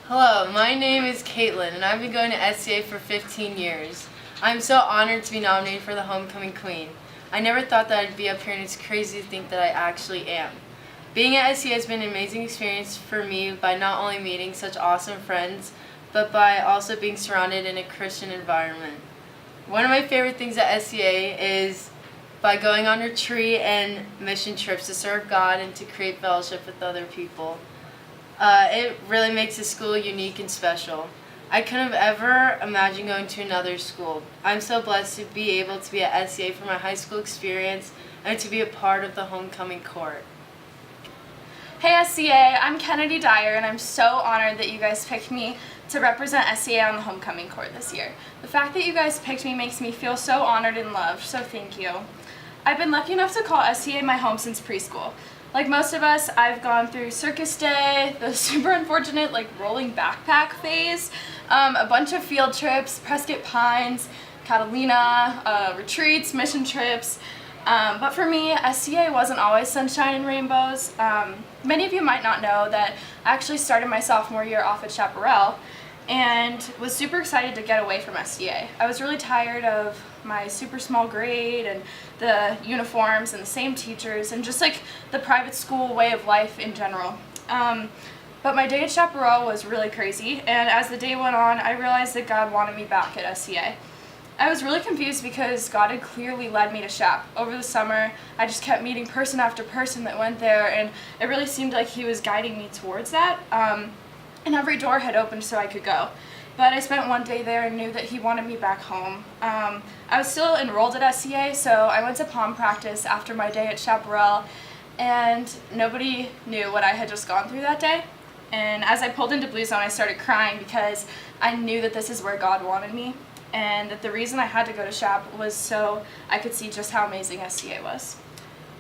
Hello, my name is Caitlin, and I've been going to SCA for 15 years. I'm so honored to be nominated for the Homecoming Queen. I never thought that I'd be up here, and it's crazy to think that I actually am. Being at SCA has been an amazing experience for me by not only meeting such awesome friends, but by also being surrounded in a Christian environment. One of my favorite things at SCA is by going on retreat and mission trips to serve God and to create fellowship with other people. It really makes the school unique and special. I couldn't have ever imagined going to another school. I'm so blessed to be able to be at SCA for my high school experience and to be a part of the Homecoming Court. Hey SCA, I'm Kennedy Dyer, and I'm so honored that you guys picked me to represent SCA on the Homecoming Court this year. The fact that you guys picked me makes me feel so honored and loved, so thank you. I've been lucky enough to call SCA my home since preschool. Like most of us, I've gone through circus day, the super unfortunate rolling backpack phase, a bunch of field trips, Prescott Pines, Catalina, retreats, mission trips. But for me, SCA wasn't always sunshine and rainbows. Many of you might not know that I actually started my sophomore year off at Chaparral and was super excited to get away from SCA. I was really tired of my super small grade and the uniforms and the same teachers and just the private school way of life in general. But my day at Chaparral was really crazy, and as the day went on, I realized that God wanted me back at SCA. I was really confused because God had clearly led me to Chap. Over the summer, I just kept meeting person after person that went there, and it really seemed like He was guiding me towards that. And every door had opened so I could go. But I spent one day there and knew that He wanted me back home. I was still enrolled at SCA, so I went to pom practice after my day at Chaparral, and nobody knew what I had just gone through that day. And as I pulled into Blue Zone, I started crying because I knew that this is where God wanted me, and that the reason I had to go to Chap was so I could see just how amazing SCA was.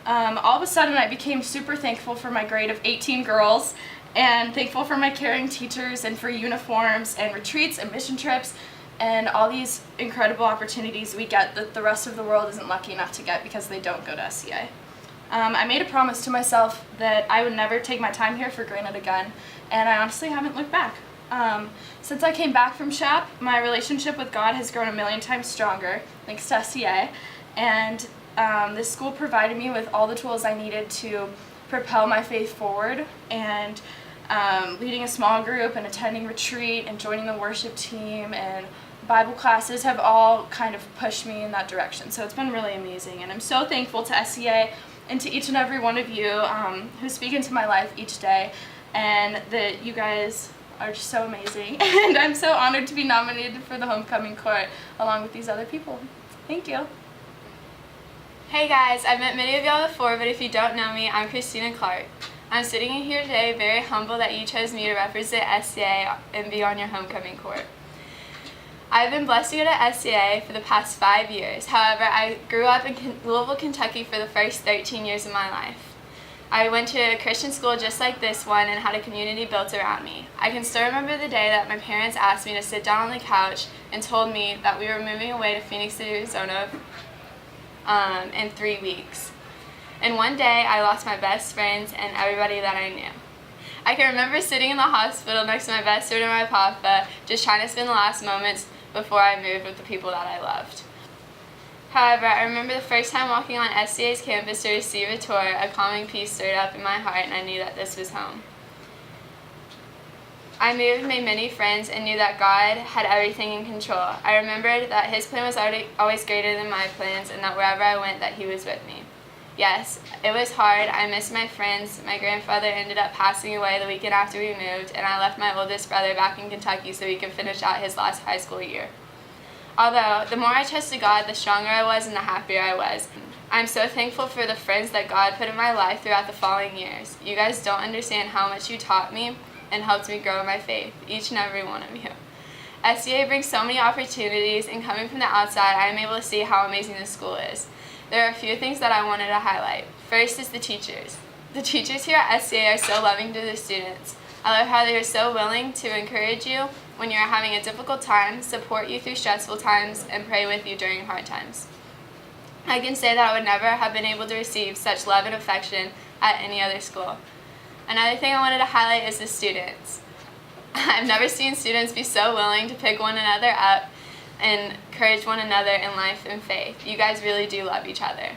All of a sudden, I became super thankful for my grade of 18 girls, and thankful for my caring teachers and for uniforms and retreats and mission trips and all these incredible opportunities we get that the rest of the world isn't lucky enough to get because they don't go to SCA. I made a promise to myself that I would never take my time here for granted again, and I honestly haven't looked back. Since I came back from Chap, my relationship with God has grown a million times stronger, thanks to SCA, and this school provided me with all the tools I needed to propel my faith forward, and leading a small group and attending retreat and joining the worship team and Bible classes have all kind of pushed me in that direction. So it's been really amazing, and I'm so thankful to SCA and to each and every one of you who speak into my life each day, and that you guys are just so amazing. And I'm so honored to be nominated for the Homecoming Court along with these other people. Thank you. Hey guys, I've met many of y'all before, but if you don't know me, I'm Christina Clark. I'm sitting in here today very humble that you chose me to represent SCA and be on your Homecoming Court. I've been blessed to go to SCA for the past 5 years. However, I grew up in Louisville, Kentucky for the first 13 years of my life. I went to a Christian school just like this one and had a community built around me. I can still remember the day that my parents asked me to sit down on the couch and told me that we were moving away to Phoenix, Arizona in 3 weeks. And one day, I lost my best friends and everybody that I knew. I can remember sitting in the hospital next to my best friend and my papa, just trying to spend the last moments before I moved with the people that I loved. However, I remember the first time walking on SCA's campus to receive a tour, a calming peace stirred up in my heart, and I knew that this was home. I moved, made many friends, and knew that God had everything in control. I remembered that His plan was always greater than my plans, and that wherever I went, that He was with me. Yes, it was hard. I missed my friends. My grandfather ended up passing away the weekend after we moved, and I left my oldest brother back in Kentucky so he could finish out his last high school year. Although, the more I trusted God, the stronger I was and the happier I was. I'm so thankful for the friends that God put in my life throughout the following years. You guys don't understand how much you taught me and helped me grow in my faith, each and every one of you. SCA brings so many opportunities, and coming from the outside, I am able to see how amazing this school is. There are a few things that I wanted to highlight. First is the teachers. The teachers here at SCA are so loving to their students. I love how they are so willing to encourage you when you are having a difficult time, support you through stressful times, and pray with you during hard times. I can say that I would never have been able to receive such love and affection at any other school. Another thing I wanted to highlight is the students. I've never seen students be so willing to pick one another up and encourage one another in life and faith. You guys really do love each other.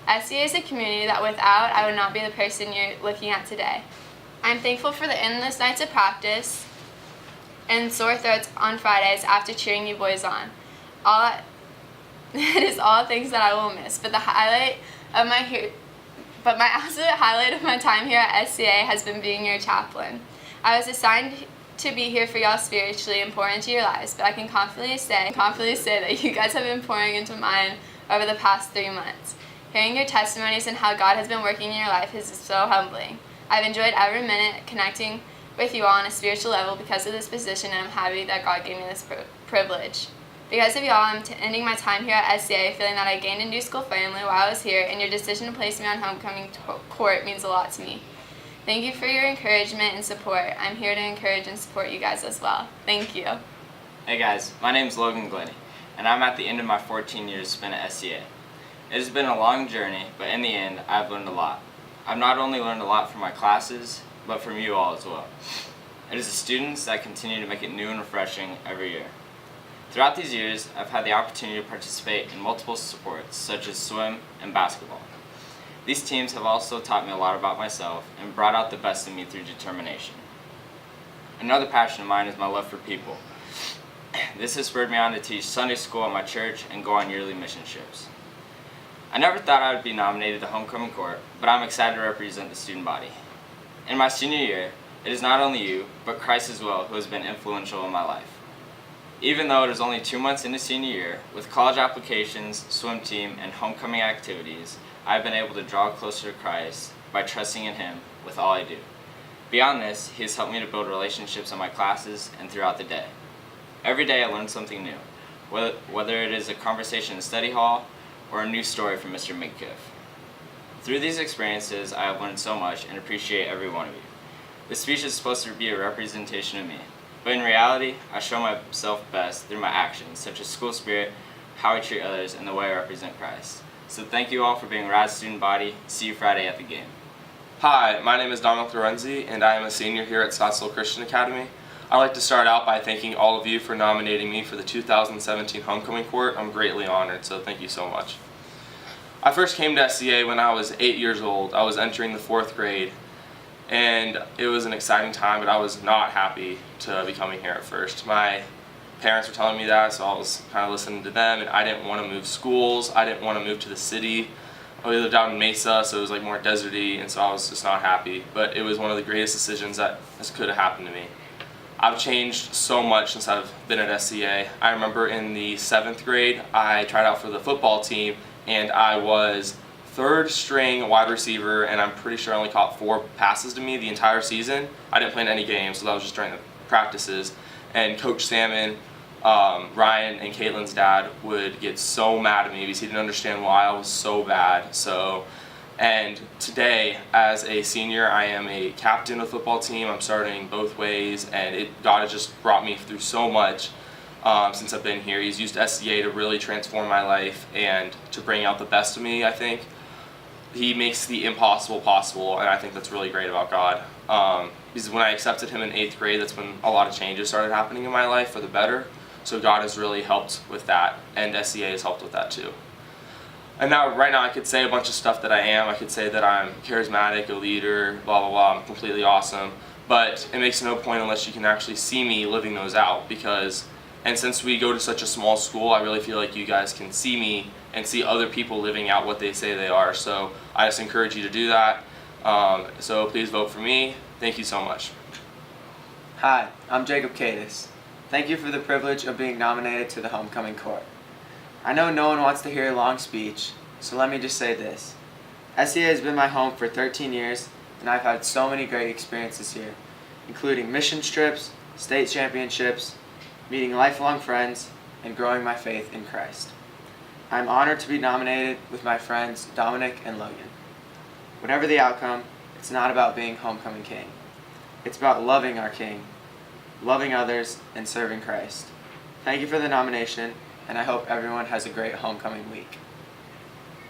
SCA is a community that without, I would not be the person you're looking at today. I'm thankful for the endless nights of practice and sore throats on Fridays after cheering you boys on. It is all things that I will miss, but my absolute highlight of my time here at SCA has been being your chaplain. I was assigned to be here for y'all spiritually and pour into your lives, but I can confidently say that you guys have been pouring into mine over the past 3 months. Hearing your testimonies and how God has been working in your life is so humbling. I've enjoyed every minute connecting with you all on a spiritual level because of this position, and I'm happy that God gave me this privilege. Because of y'all, I'm ending my time here at SCA feeling that I gained a new school family while I was here, and your decision to place me on homecoming court means a lot to me. Thank you for your encouragement and support. I'm here to encourage and support you guys as well. Thank you. Hey guys, my name's Logan Glennie, and I'm at the end of my 14 years spent at SCA. It has been a long journey, but in the end, I've learned a lot. I've not only learned a lot from my classes, but from you all as well. It is the students that continue to make it new and refreshing every year. Throughout these years, I've had the opportunity to participate in multiple sports, such as swim and basketball. These teams have also taught me a lot about myself and brought out the best in me through determination. Another passion of mine is my love for people. This has spurred me on to teach Sunday school at my church and go on yearly mission trips. I never thought I would be nominated to homecoming court, but I'm excited to represent the student body. In my senior year, it is not only you, but Christ as well, who has been influential in my life. Even though it is only 2 months into senior year, with college applications, swim team, and homecoming activities, I have been able to draw closer to Christ by trusting in Him with all I do. Beyond this, He has helped me to build relationships in my classes and throughout the day. Every day I learn something new, whether it is a conversation in the study hall or a new story from Mr. Midkiff. Through these experiences, I have learned so much and appreciate every one of you. This speech is supposed to be a representation of me, but in reality, I show myself best through my actions, such as school spirit, how I treat others, and the way I represent Christ. So thank you all for being Rad's student body. See you Friday at the game. Hi, my name is Dominic Lorenzi, and I am a senior here at Scottsdale Christian Academy. I'd like to start out by thanking all of you for nominating me for the 2017 Homecoming Court. I'm greatly honored, so thank you so much. I first came to SCA when I was 8 years old. I was entering the 4th grade, and it was an exciting time, but I was not happy to be coming here at first. My parents were telling me that, so I was kind of listening to them, and I didn't want to move schools. I didn't want to move to the city. We lived out in Mesa, so it was like more deserty, and so I was just not happy. But it was one of the greatest decisions that could have happened to me. I've changed so much since I've been at SCA. I remember in the 7th grade, I tried out for the football team, and I was 3rd string wide receiver, and I'm pretty sure I only caught 4 passes to me the entire season. I didn't play in any games, so that was just during the practices. And Coach Salmon, Ryan and Caitlin's dad would get so mad at me because he didn't understand why I was so bad. And today, as a senior, I am a captain of the football team. I'm starting both ways, and God has just brought me through so much since I've been here. He's used SCA to really transform my life and to bring out the best of me, I think. He makes the impossible possible, and I think that's really great about God. Because when I accepted Him in 8th grade, that's when a lot of changes started happening in my life for the better. So God has really helped with that, and SCA has helped with that too. And right now I could say a bunch of stuff that I am. I could say that I'm charismatic, a leader, blah, blah, blah. I'm completely awesome. But it makes no point unless you can actually see me living those out. And since we go to such a small school, I really feel like you guys can see me and see other people living out what they say they are. So I just encourage you to do that. So please vote for me. Thank you so much. Hi, I'm Jacob Cadis. Thank you for the privilege of being nominated to the homecoming court. I know no one wants to hear a long speech, so let me just say this. SCA has been my home for 13 years, and I've had so many great experiences here, including mission trips, state championships, meeting lifelong friends, and growing my faith in Christ. I'm honored to be nominated with my friends Dominic and Logan. Whatever the outcome, it's not about being homecoming king. It's about loving our king, loving others, and serving Christ. Thank you for the nomination, and I hope everyone has a great homecoming week.